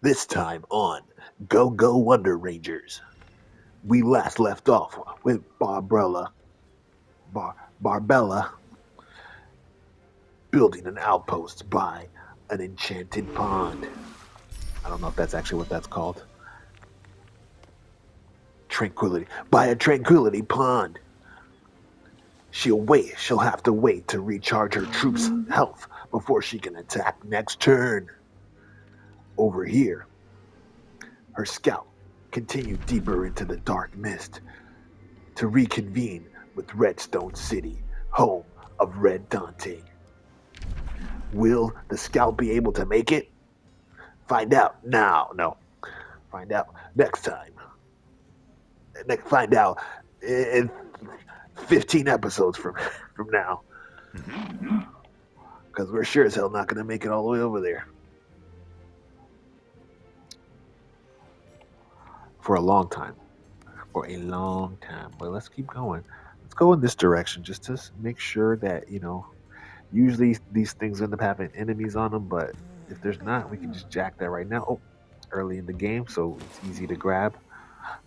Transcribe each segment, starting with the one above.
This time on Go Go Wonder Rangers, we last left off with Barbella building an outpost by an enchanted pond. I don't know if that's actually what that's called. Tranquility. By a tranquility pond. She'll have to wait to recharge her troops' health before she can attack next turn. Over here, her scout continued deeper into the dark mist to reconvene with Redstone City, home of Red Dante. Will the scout be able to make it? Find out now. No, find out next time. Find out in 15 episodes from now. Because we're sure as hell not going to make it all the way over there. For a long time. For a long time. But let's keep going. Let's go in this direction just to make sure that, usually these things end up having enemies on them, but if there's not, we can just jack that right now. Oh, early in the game, so it's easy to grab.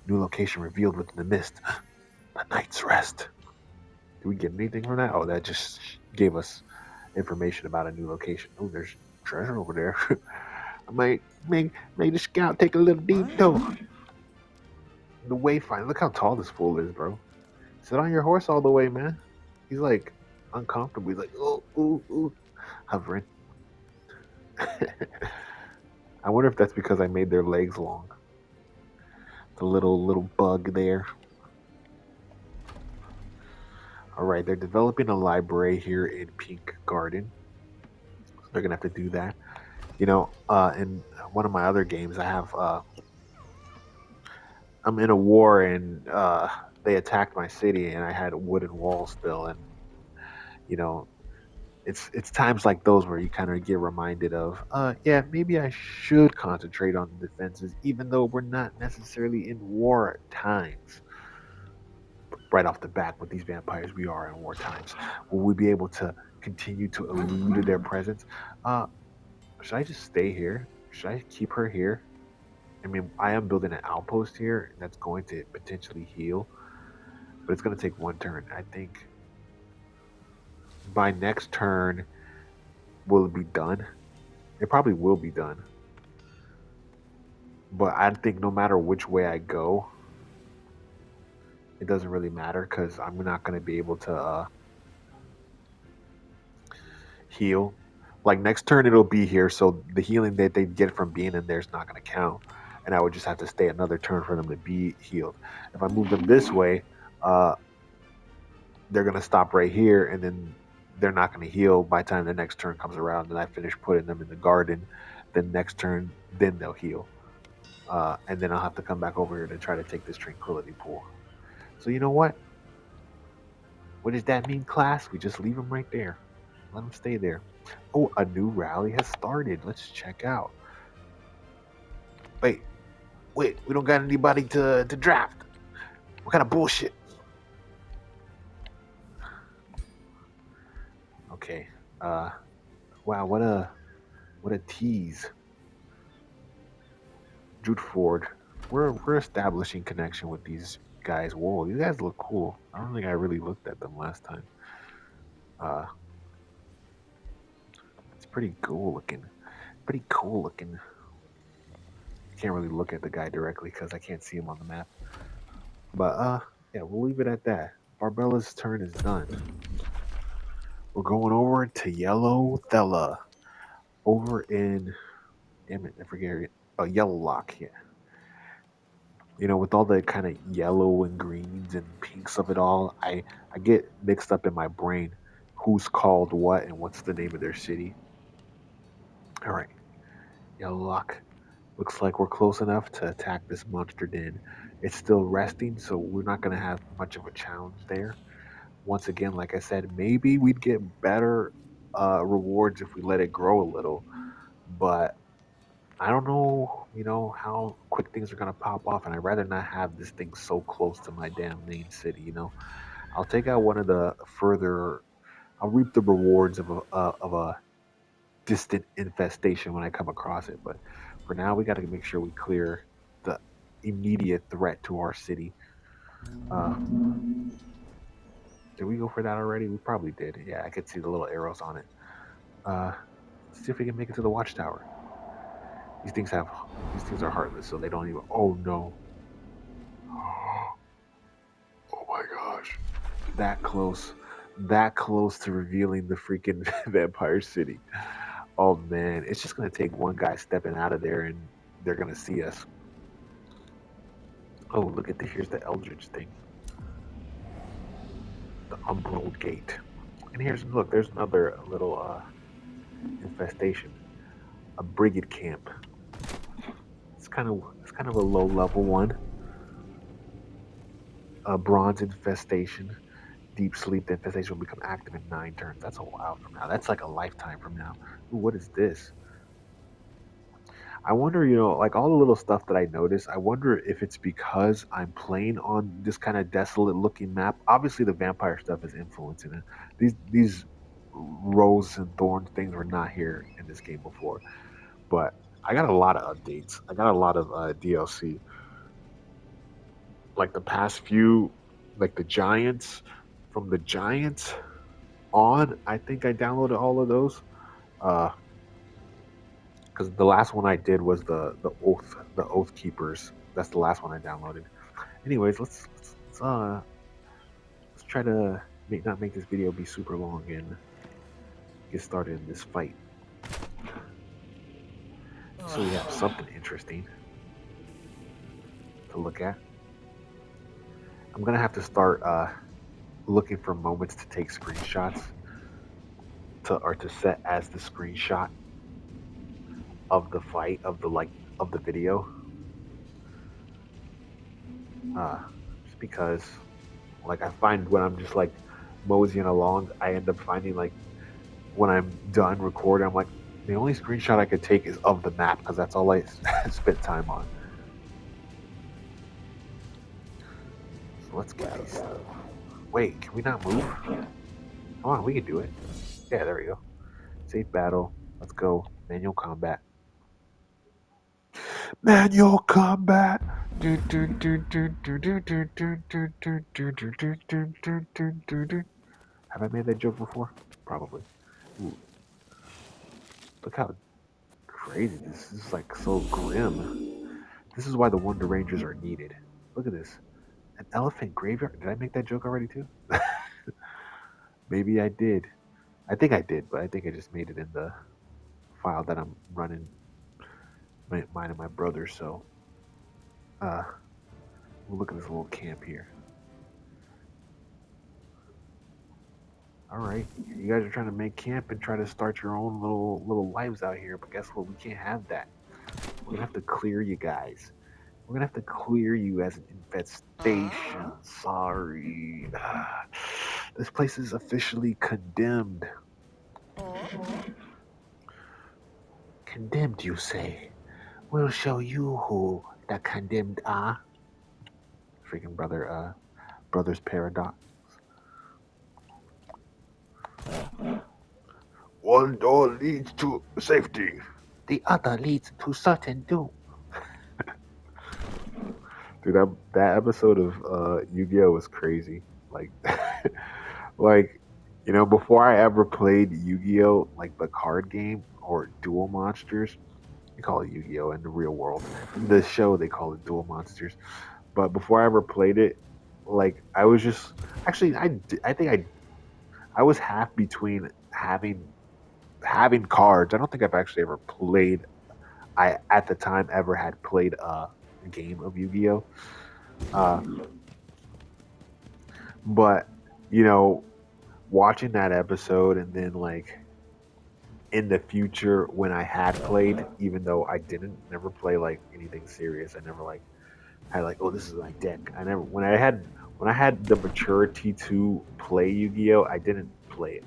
New location revealed within the mist. A night's rest. Did we get anything from that? Oh, that just gave us information about a new location. Oh, there's treasure over there. I might make the scout take a little detour. The wayfinder. Look how tall this fool is, bro. Sit on your horse all the way, man. He's like uncomfortable. He's like, oh, ooh, ooh, hovering. I wonder if that's because I made their legs long. The little bug there. All right, they're developing a library here in Pink Garden. They're gonna have to do that. In one of my other games, I'm in a war and they attacked my city and I had wooden walls still, and you know it's times like those where you kind of get reminded of, yeah, maybe I should concentrate on the defenses, even though we're not necessarily in war times. Right off the bat, with these vampires, we are in war times. Will we be able to continue to elude their presence? Uh, should I just stay here? Should I keep her here? I mean, I am building an outpost here that's going to potentially heal, but it's going to take one turn. I think by next turn, will it be done? It probably will be done. But I think no matter which way I go, it doesn't really matter because I'm not going to be able to heal. Like next turn, it'll be here, so the healing that they get from being in there is not going to count, and I would just have to stay another turn for them to be healed. If I move them this way, uh, they're going to stop right here, and then they're not going to heal by the time the next turn comes around. And I finish putting them in the garden. Then next turn, then they'll heal, and then I'll have to come back over here to try to take this tranquility pool. So you know what? What does that mean, class? We just leave them right there. Let them stay there. Oh, a new rally has started. Let's check out. Wait, we don't got anybody to draft. What kind of bullshit? Okay. Wow, what a tease. Jude Ford. We're establishing connection with these guys. Whoa, these guys look cool. I don't think I really looked at them last time. Uh, it's pretty cool looking. Pretty cool looking. Can't really look at the guy directly because I can't see him on the map. But yeah, we'll leave it at that. Barbella's turn is done. We're going over to Yellow Thella. Over in, damn it, I forget it. Oh, Yellow Lock, yeah. With all the kind of yellow and greens and pinks of it all, I get mixed up in my brain who's called what and what's the name of their city. All right, Yellow Lock. Looks like we're close enough to attack this monster den. It's still resting, so we're not going to have much of a challenge there. Once again, like I said, maybe we'd get better rewards if we let it grow a little, but I don't know, how quick things are gonna pop off, and I'd rather not have this thing so close to my damn main city. I'll take out one of the further. I'll reap the rewards of a distant infestation when I come across it. But for now, we got to make sure we clear the immediate threat to our city. Uh, did we go for that already? We probably did. Yeah, I could see the little arrows on it. Uh, let's see if we can make it to the watchtower. These things have these things are heartless, so they don't even. Oh no! Oh my gosh! That close to revealing the freaking vampire city. Oh man, it's just gonna take one guy stepping out of there, and they're gonna see us. Oh, look at the here's the Eldritch thing, the Umbral Gate, and here's look. There's another little infestation, a brigand camp. It's kind of a low level one. A bronze infestation. Deep sleep. The infestation will become active in 9 turns. That's a while from now. That's like a lifetime from now. Ooh, what is this? I wonder, like all the little stuff that I notice, I wonder if it's because I'm playing on this kind of desolate looking map. Obviously, the vampire stuff is influencing it. These rose and thorns things were not here in this game before, but I got a lot of updates. I got a lot of DLC. Like the past few, like the Giants, from the Giants on, I think I downloaded all of those. Uh, because the last one I did was the Oath Keepers. That's the last one I downloaded. Anyways, let's try to not make this video be super long and get started in this fight. So we have something interesting to look at. I'm gonna have to start looking for moments to take screenshots to set as the screenshot of the fight of the video. Just because like I find when I'm just like moseying along, I end up finding like when I'm done recording, I'm like the only screenshot I could take is of the map because that's all I spent time on. So let's get these. Wait, can we not move? Come on, we can do it. Yeah, there we go. Safe battle. Let's go. Manual combat. Manual combat. Have I made that joke before? Probably. Ooh, look how crazy this is. Like so grim. This is why the Wonder Rangers are needed. Look at this. An elephant graveyard. Did I make that joke already too? Maybe I did. I think I did, but I think I just made it in the file that I'm running. Mine and my brother. So, uh, we'll look at this little camp here. All right, you guys are trying to make camp and try to start your own little lives out here, but guess what? We can't have that. We're gonna have to clear you guys. We're gonna have to clear you as an infestation. Sorry. This place is officially condemned. Condemned, you say? We'll show you who the condemned are. Freaking brother's paradox. One door leads to safety. The other leads to certain doom. Dude, that episode of Yu-Gi-Oh was crazy. Like, like, before I ever played Yu-Gi-Oh, like the card game or Duel Monsters, they call it Yu-Gi-Oh in the real world. In the show, they call it Duel Monsters. But before I ever played it, like I was just actually I think I was half between having cards. I don't think I've actually ever played. I at the time ever had played a game of Yu-Gi-Oh. Uh, but you know, watching that episode and then like in the future when I had played, even though I didn't never play like anything serious, I never like had like, oh, this is my deck. I never when I had the maturity to play Yu-Gi-Oh, I didn't play it.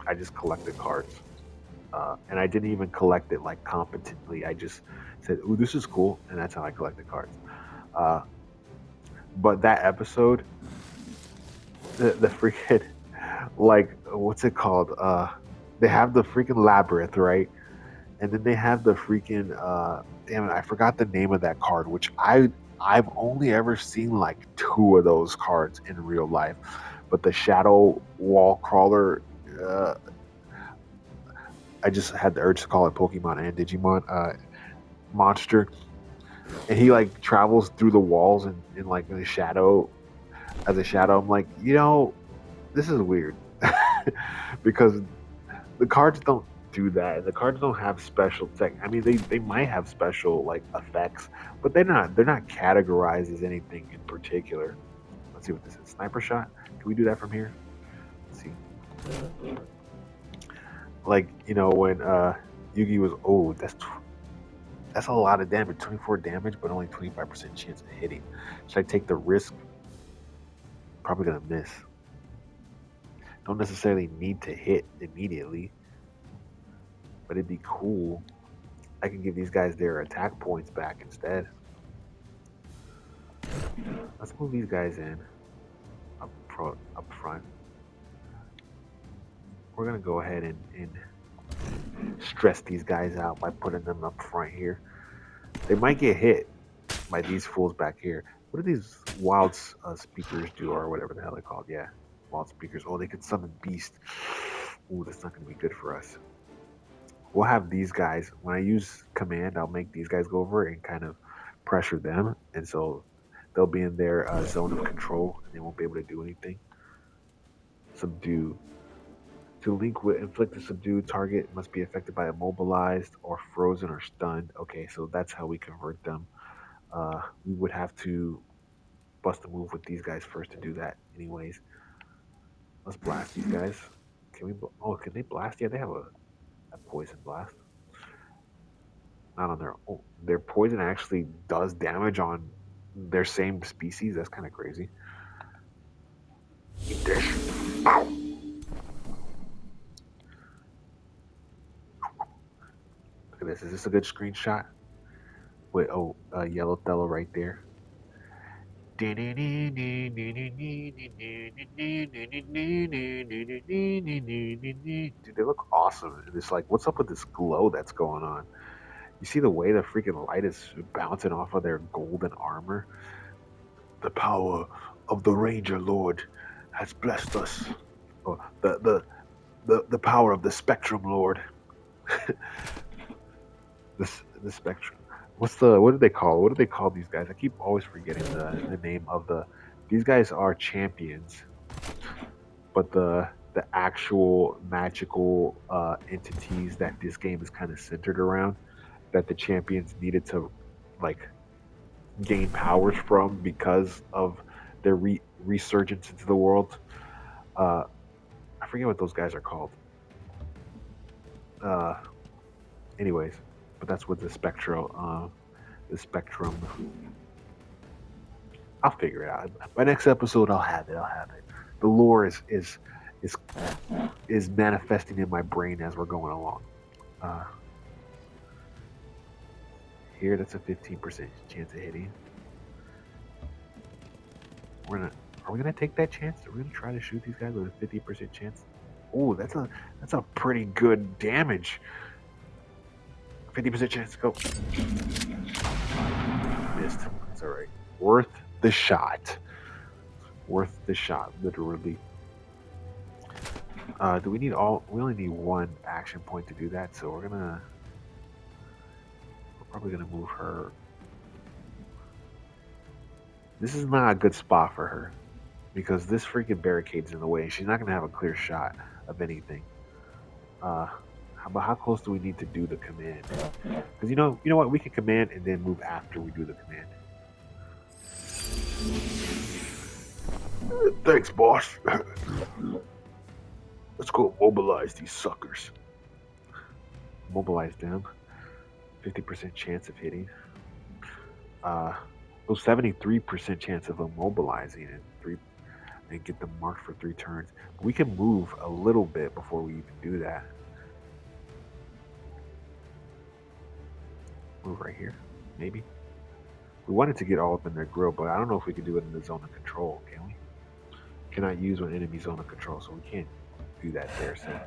I just collected cards. And I didn't even collect it like competently. I just said, "Ooh, this is cool," and that's how I collected cards. Uh, but that episode, the freaking like what's it called? They have the freaking labyrinth, right? And then they have the freaking damn it, I forgot the name of that card, which I've only ever seen like two of those cards in real life. But the Shadow Wall Crawler, uh, I just had the urge to call it Pokemon and Digimon monster, and he like travels through the walls and like in the shadow as a shadow. I'm like, this is weird because the cards don't do that. And the cards don't have special tech. I mean, they might have special like effects, but they're not categorized as anything in particular. Let's see what this is. Sniper shot. Can we do that from here? Let's see. Like when Yugi was that's a lot of damage. 24 damage, but only 25% chance of hitting. Should I take the risk? Probably gonna miss. Don't necessarily need to hit immediately, but it'd be cool. I can give these guys their attack points back instead. Let's move these guys in up front. We're gonna go ahead and stress these guys out by putting them up front here. They might get hit by these fools back here. What do these wild speakers do, or whatever the hell they're called? Yeah, wild speakers. Oh, they could summon beast. Ooh, that's not gonna be good for us. We'll have these guys. When I use command, I'll make these guys go over and kind of pressure them, and so they'll be in their zone of control, and they won't be able to do anything. Subdue. To link with inflict a subdued target must be affected by immobilized or frozen or stunned. Okay, so that's how we convert them. We would have to bust a move with these guys first to do that, anyways. Let's blast these guys. Can we? Oh, can they blast? Yeah, they have a poison blast. Not on their own. Their poison actually does damage on their same species. That's kind of crazy. Eat this. Ow. Look at this. Is this a good screenshot? With Yellow Thella right there. Dude, they look awesome. And it's like, what's up with this glow that's going on? You see the way the freaking light is bouncing off of their golden armor? The power of the Ranger Lord has blessed us. Oh, the power of the Spectrum Lord. the Spectrum. What do they call? What do they call these guys? I keep always forgetting the name of the. These guys are champions, but the actual magical entities that this game is kind of centered around, that the champions needed to like gain powers from because of their resurgence into the world. Uh, I forget what those guys are called. Uh, anyways, but that's what the spectrum. I'll figure it out. By next episode, I'll have it. I'll have it. The lore is is manifesting in my brain as we're going along. Uh, Here, that's a 15% chance of hitting. Are we gonna take that chance? Are we gonna try to shoot these guys with a 50% chance? Oh, that's a pretty good damage. 50% chance. Go. Missed. That's all right. Worth the shot. Worth the shot, literally. Do we need all? We only need one action point to do that, so we're probably gonna move her. This is not a good spot for her because this freaking barricade's in the way. She's not gonna have a clear shot of anything. But how close do we need to do the command? Because you know what, we can command and then move after we do the command. Thanks, boss. Let's go mobilize these suckers. Mobilize them. 50% chance of hitting. Uh, 73% chance of immobilizing and get them marked for 3 turns. But we can move a little bit before we even do that. Move right here, maybe. We wanted to get all up in their grill, but I don't know if we can do it in the zone of control. Can we? Cannot use an enemy zone of control, so we can't do that there. So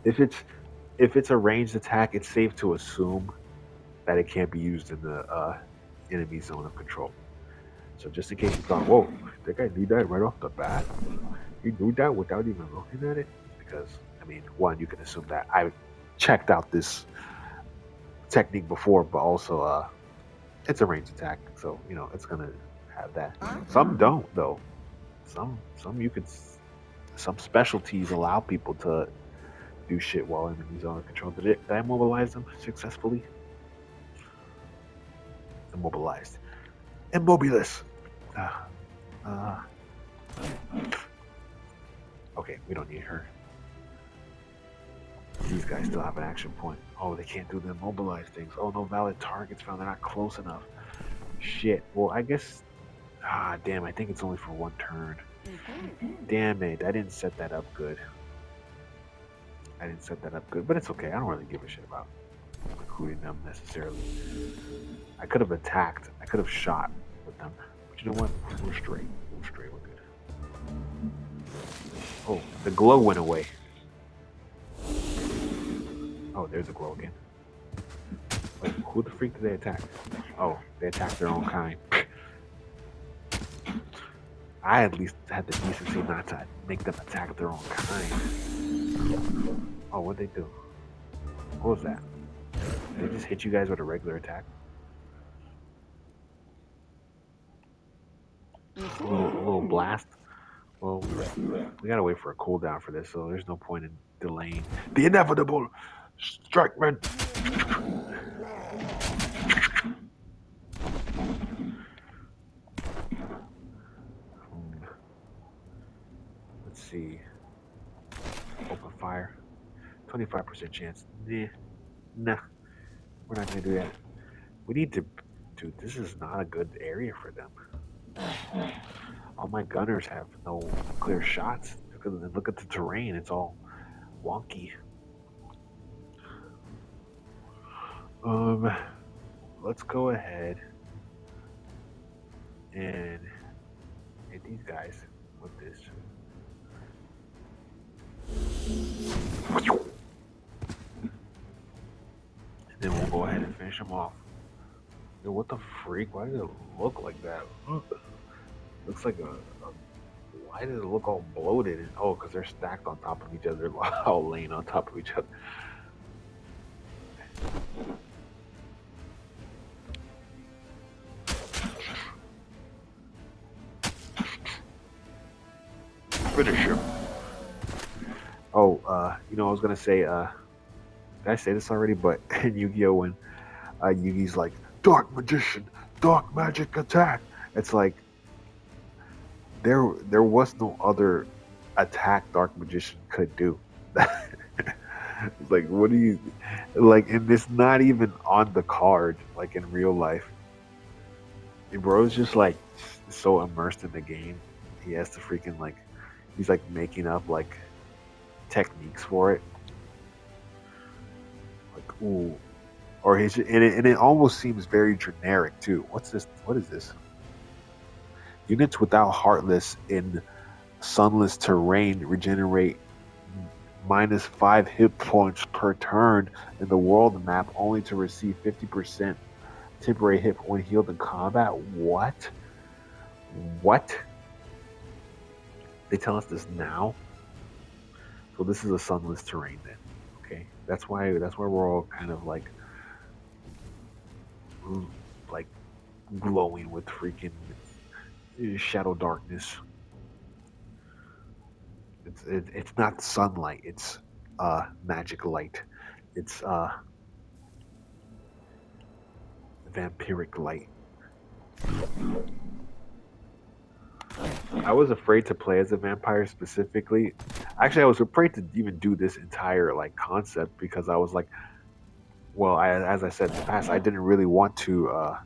if it's if it's a ranged attack, it's safe to assume that it can't be used in the enemy zone of control. So just in case you thought, whoa, I think I knew that right off the bat. You knew that without even looking at it? Because, I mean, one, you can assume that I checked out this technique before, but also it's a ranged attack, so it's gonna have that. Some don't though. Some you could some specialties allow people to do shit while enemies are under control. Did I mobilize them successfully? Immobilized. Immobilis. Uh, uh, okay, we don't need her. These guys still have an action point. Oh, they can't do the immobilized things. Oh, no valid targets found. They're not close enough. Shit. Well, I guess. Ah, damn. I think it's only for one turn. Damn it. I didn't set that up good. But it's okay. I don't really give a shit about recruiting them necessarily. I could have attacked. I could have shot with them. But you know what? We're straight. We're good. Oh, the glow went away. Oh, there's a glow again. Wait, who the freak did they attack? Oh, they attacked their own kind. I at least had the decency not to make them attack their own kind. Oh, what'd they do? What was that? Did they just hit you guys with a regular attack? A little blast? Well, we gotta wait for a cooldown for this, so there's no point in delaying the inevitable strike, man. Let's see. Open fire. 25% chance. Nah. We're not gonna do that. We need to. Dude, this is not a good area for them. All my gunners have no clear shots. Look at the terrain; it's all wonky. Let's go ahead and hit these guys with this. And then we'll go ahead and finish them off. Yo, what the freak? Why does it look like that? Looks like why does it look all bloated? Oh, because they're stacked on top of each other. They're all laying on top of each other. Finish him. Oh, I was gonna say, did I say this already? But in Yu-Gi-Oh, when Yugi's like, Dark Magician, Dark Magic Attack, it's like there was no other attack Dark Magician could do. Like, what do you like? And it's not even on the card, like in real life. Bro's just like so immersed in the game, he has to freaking like, he's like making up like techniques for it. Like, ooh, or he's and it almost seems very generic too. What's this? What is this? Units without Heartless in Sunless terrain regenerate -5 hit points per turn in the world map, only to receive 50% temporary hit point healed in combat. What? What? They tell us this now. So this is a sunless terrain then. Okay, that's why we're all kind of like glowing with freaking shadow darkness. It's not sunlight. It's magic light. It's vampiric light. I was afraid to play as a vampire specifically. Actually, I was afraid to even do this entire like concept because I was like, well, as I said in the past, I didn't really want to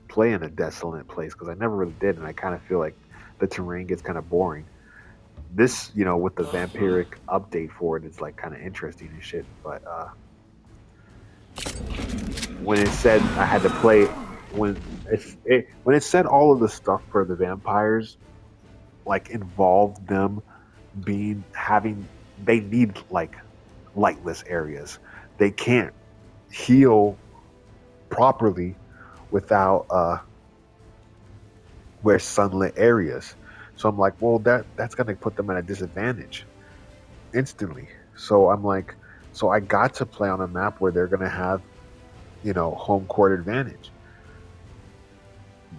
play in a desolate place because I never really did, and I kind of feel like the terrain gets kind of boring. This, with the vampiric update for it, it's like kind of interesting and shit. But when it said I had to play, when when it said all of the stuff for the vampires, like involved them they need like lightless areas. They can't heal properly without where sunlit areas. So I'm like, well, that's gonna put them at a disadvantage instantly. So I'm like, so I got to play on a map where they're gonna have, home court advantage.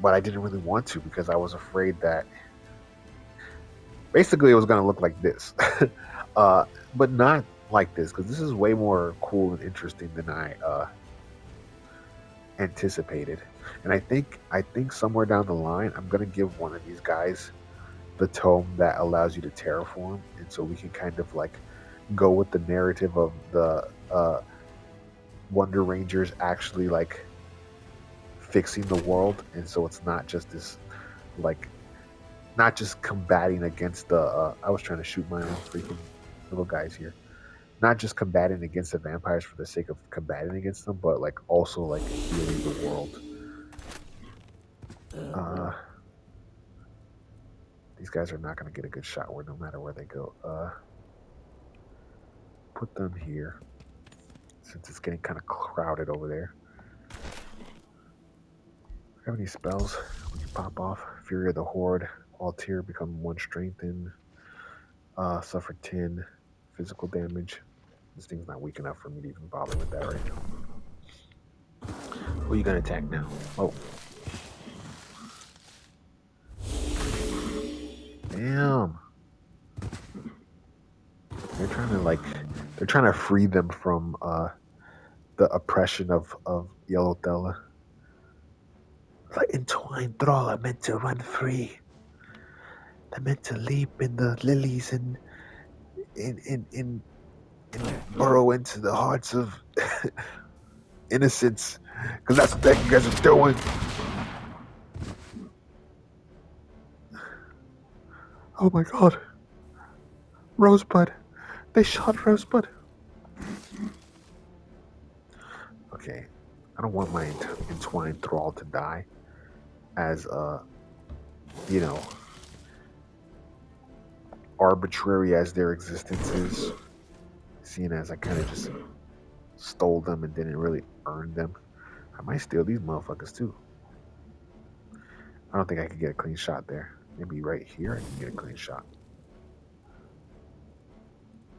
But I didn't really want to because I was afraid that basically it was gonna look like this. uh, but not like this, because this is way more cool and interesting than I anticipated. And I think somewhere down the line I'm gonna give one of these guys the tome that allows you to terraform, and so we can kind of like go with the narrative of the Wonder Rangers actually like fixing the world, and so it's not just this like not just combating against the I was trying to shoot my own freaking little guys here. Not just combating against the vampires for the sake of combating against them, but like also like healing the world. Uh these guys are not gonna get a good shot where no matter where they go. Put them here since it's getting kind of crowded over there. Have any spells we can pop off? Fury of the Horde, all tier become 1 strengthened. Suffer 10 physical damage. This thing's not weak enough for me to even bother with that right now. Who are you gonna attack now? Oh. Damn. They're trying to free them from the oppression of Yellow Thella. Like entwined thrall are meant to run free. They're meant to leap in the lilies and in burrow into the hearts of innocence. Because that's what you guys are doing. Oh my god. Rosebud. They shot Rosebud. Okay. I don't want my entwined thrall to die as you know, arbitrary as their existence is, seeing as I kind of just stole them and didn't really earn them. I might steal these motherfuckers too. I don't think I could get a clean shot there. Maybe right here I can get a clean shot.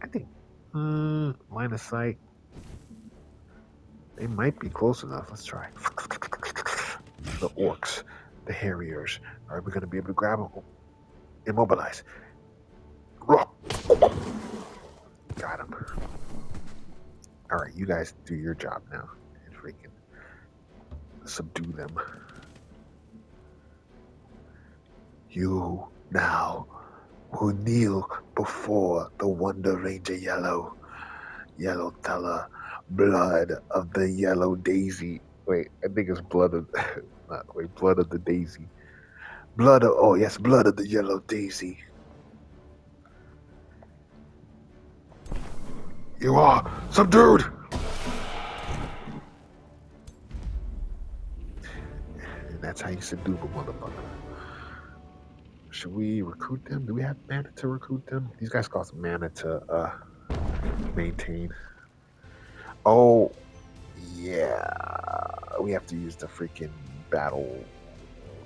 I think line of sight. They might be close enough. Let's try. The orcs, the harriers. Are we going to be able to grab them? Immobilize. Got him. All right, you guys do your job now and freaking subdue them. You now will kneel before the Wonder Ranger Yellow Thella, blood of the yellow daisy. Wait, I think it's blood of blood of the daisy. Blood of blood of the yellow daisy. You are subdued. And that's how you subdue a motherfucker. Should we recruit them? Do we have mana to recruit them? These guys cost mana to maintain. Oh, yeah. We have to use the freaking battle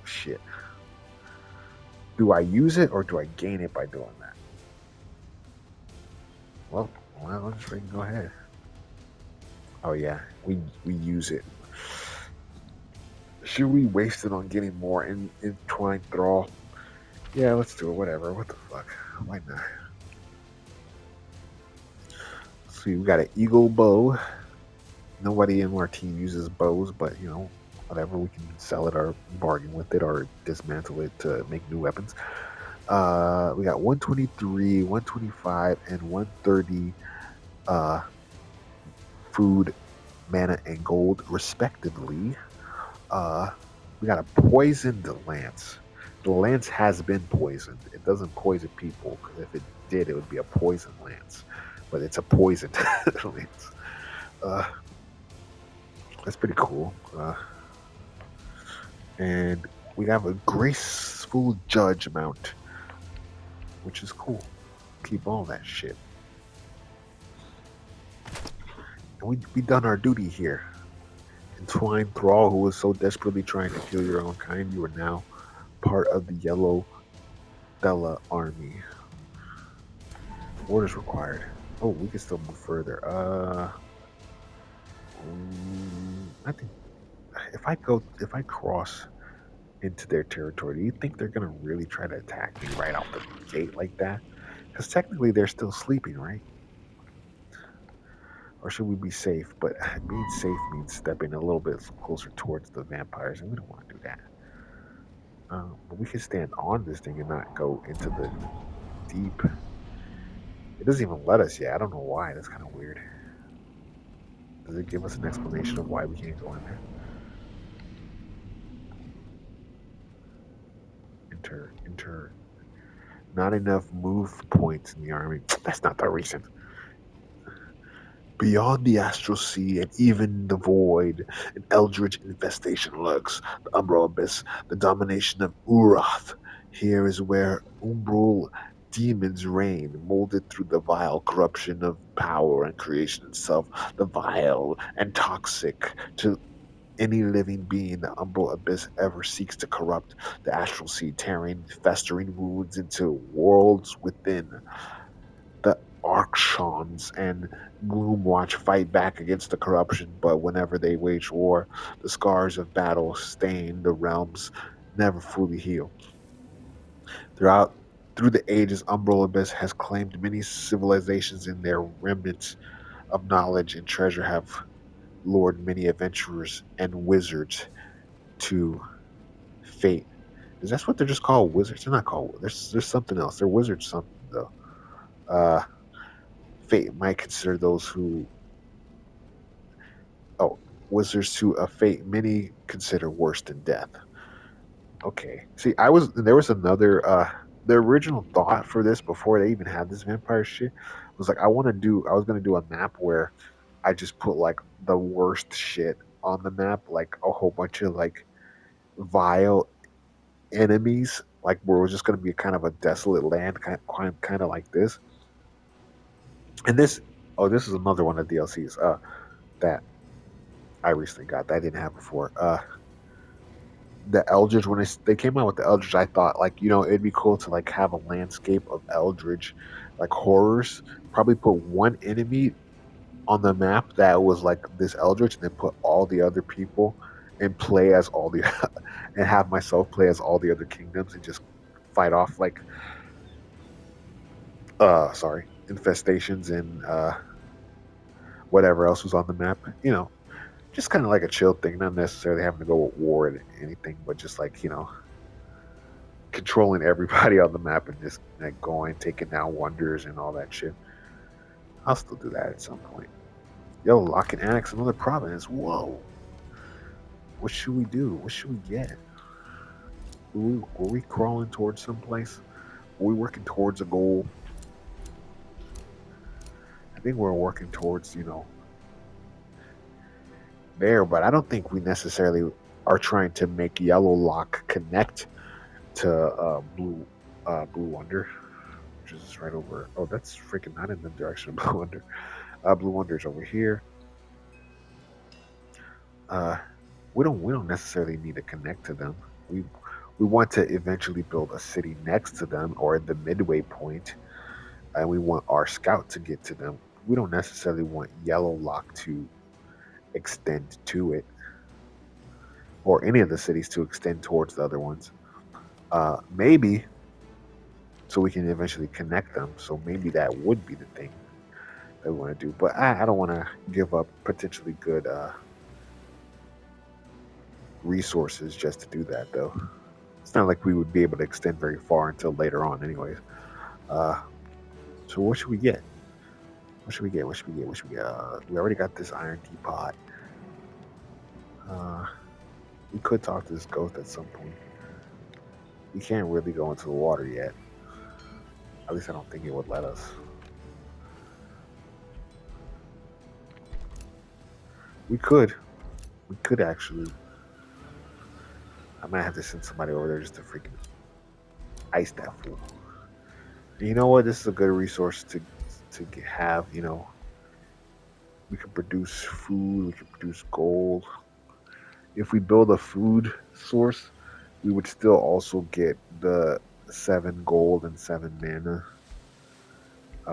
shit. Do I use it or do I gain it by doing that? Well, let's freaking go ahead. Oh yeah, we use it. Should we waste it on getting more entwined thrall? Yeah, let's do it. Whatever. What the fuck? Why not? See, we got an eagle bow. Nobody in our team uses bows, but whatever. We can sell it or bargain with it or dismantle it to make new weapons. We got 123, 125, and 130 food, mana, and gold, respectively. We got a poisoned lance. The lance has been poisoned. It doesn't poison people, because if it did, it would be a poison lance. But it's a poisoned lance. That's pretty cool. And we have a graceful judge mount, which is cool. Keep all that shit. And we done our duty here. Entwined thrall who was so desperately trying to kill your own kind, you are now part of the Yellow Thella army. Orders required. Oh, we can still move further. I think if I cross into their territory, do you think they're gonna really try to attack me right off the gate like that? Because technically they're still sleeping, right? Or should we be safe? But being safe means stepping a little bit closer towards the vampires, and we don't want to do that. But we can stand on this thing and not go into the deep. It doesn't even let us yet. I don't know why. That's kind of weird. Does it give us an explanation of why we can't go in there? Enter. Not enough move points in the army. That's not the reason. Beyond the astral sea and even the void, an eldritch infestation lurks. The umbral abyss, the domination of Urath. Here is where umbral demons reign, molded through the vile corruption of power and creation itself, the vile and toxic to any living being the umbral abyss ever seeks to corrupt the astral sea, tearing festering wounds into worlds within. The Archons and Gloomwatch fight back against the corruption, but whenever they wage war, the scars of battle stain the realms never fully heal. Throughout through the ages, Umbral Abyss has claimed many civilizations, in their remnants of knowledge and treasure have lured many adventurers and wizards to fate. Is that what they're just called? Wizards? They're not called. There's something else. They're wizards something though. Uh, fate might consider those who oh wizards to a fate many consider worse than death. Okay. See, I was there was another the original thought for this before they even had this vampire shit was like I was gonna do a map where I just put like the worst shit on the map, like a whole bunch of like vile enemies, like where it was just gonna be kind of a desolate land, kind of like this. And this oh, this is another one of the DLCs that I recently got that I didn't have before. The Eldritch when they came out with the Eldritch, I thought like it'd be cool to like have a landscape of Eldritch like horrors. Probably put one enemy on the map that was like this Eldritch, and then put all the other people and play as all the and have myself play as all the other kingdoms and just fight off like sorry infestations and whatever else was on the map. Just kind of like a chill thing, not necessarily having to go at war and anything, but just like controlling everybody on the map and just like going, taking down wonders and all that shit. I'll still do that at some point. Yo, lock and annex another province. Whoa. What should we do? What should we get? Were we crawling towards someplace? Were we working towards a goal? I think we're working towards, there, but I don't think we necessarily are trying to make Yellow Lock connect to Blue Wonder, which is right over. Oh, that's freaking not in the direction of Blue Wonder. Blue Wonder's over here. Uh, we don't necessarily need to connect to them. We we want to eventually build a city next to them or the midway point, and we want our scout to get to them. We don't necessarily want Yellow Lock to extend to it, or any of the cities to extend towards the other ones. Maybe so we can eventually connect them. So maybe that would be the thing that we want to do. But I don't want to give up potentially good resources just to do that, though. It's not like we would be able to extend very far until later on, anyways. Uh, so what should we get? What should we get? What should we get? What should we get? We already got this iron teapot. Uh, we could talk to this ghost at some point. We can't really go into the water yet. At least I don't think it would let us. We could. We could actually. I might have to send somebody over there just to freaking ice that fool. And you know what? This is a good resource to have. We can produce food. We can produce gold. If we build a food source, we would still also get the 7 gold and 7 mana.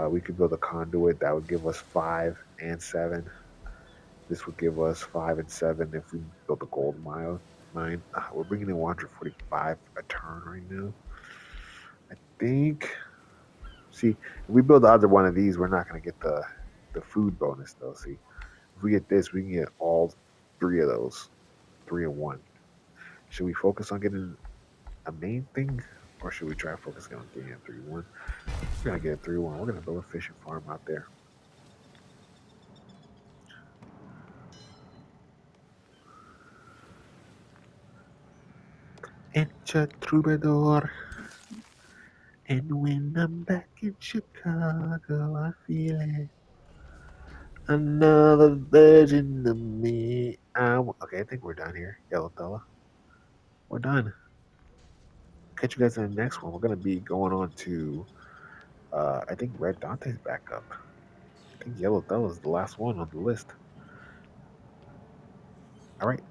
We could build a conduit that would give us 5 and 7. This would give us 5 and 7 if we build a gold mine. We're bringing in 145 a turn right now. I think. See, if we build either one of these, we're not going to get the food bonus though. See, if we get this, we can get all 3 of those, 3 and 1. Should we focus on getting a main thing, or should we try focusing on getting a 3-1? We're gonna get a 3-1. We're gonna build a fishing farm out there. Enter Troubadour. And when I'm back in Chicago, I feel it. Another version of me. Okay, I think we're done here, Yellow Thella. We're done. Catch you guys in the next one. We're gonna be going on to I think Red Dante's back up. I think Yellow Thella is the last one on the list. All right.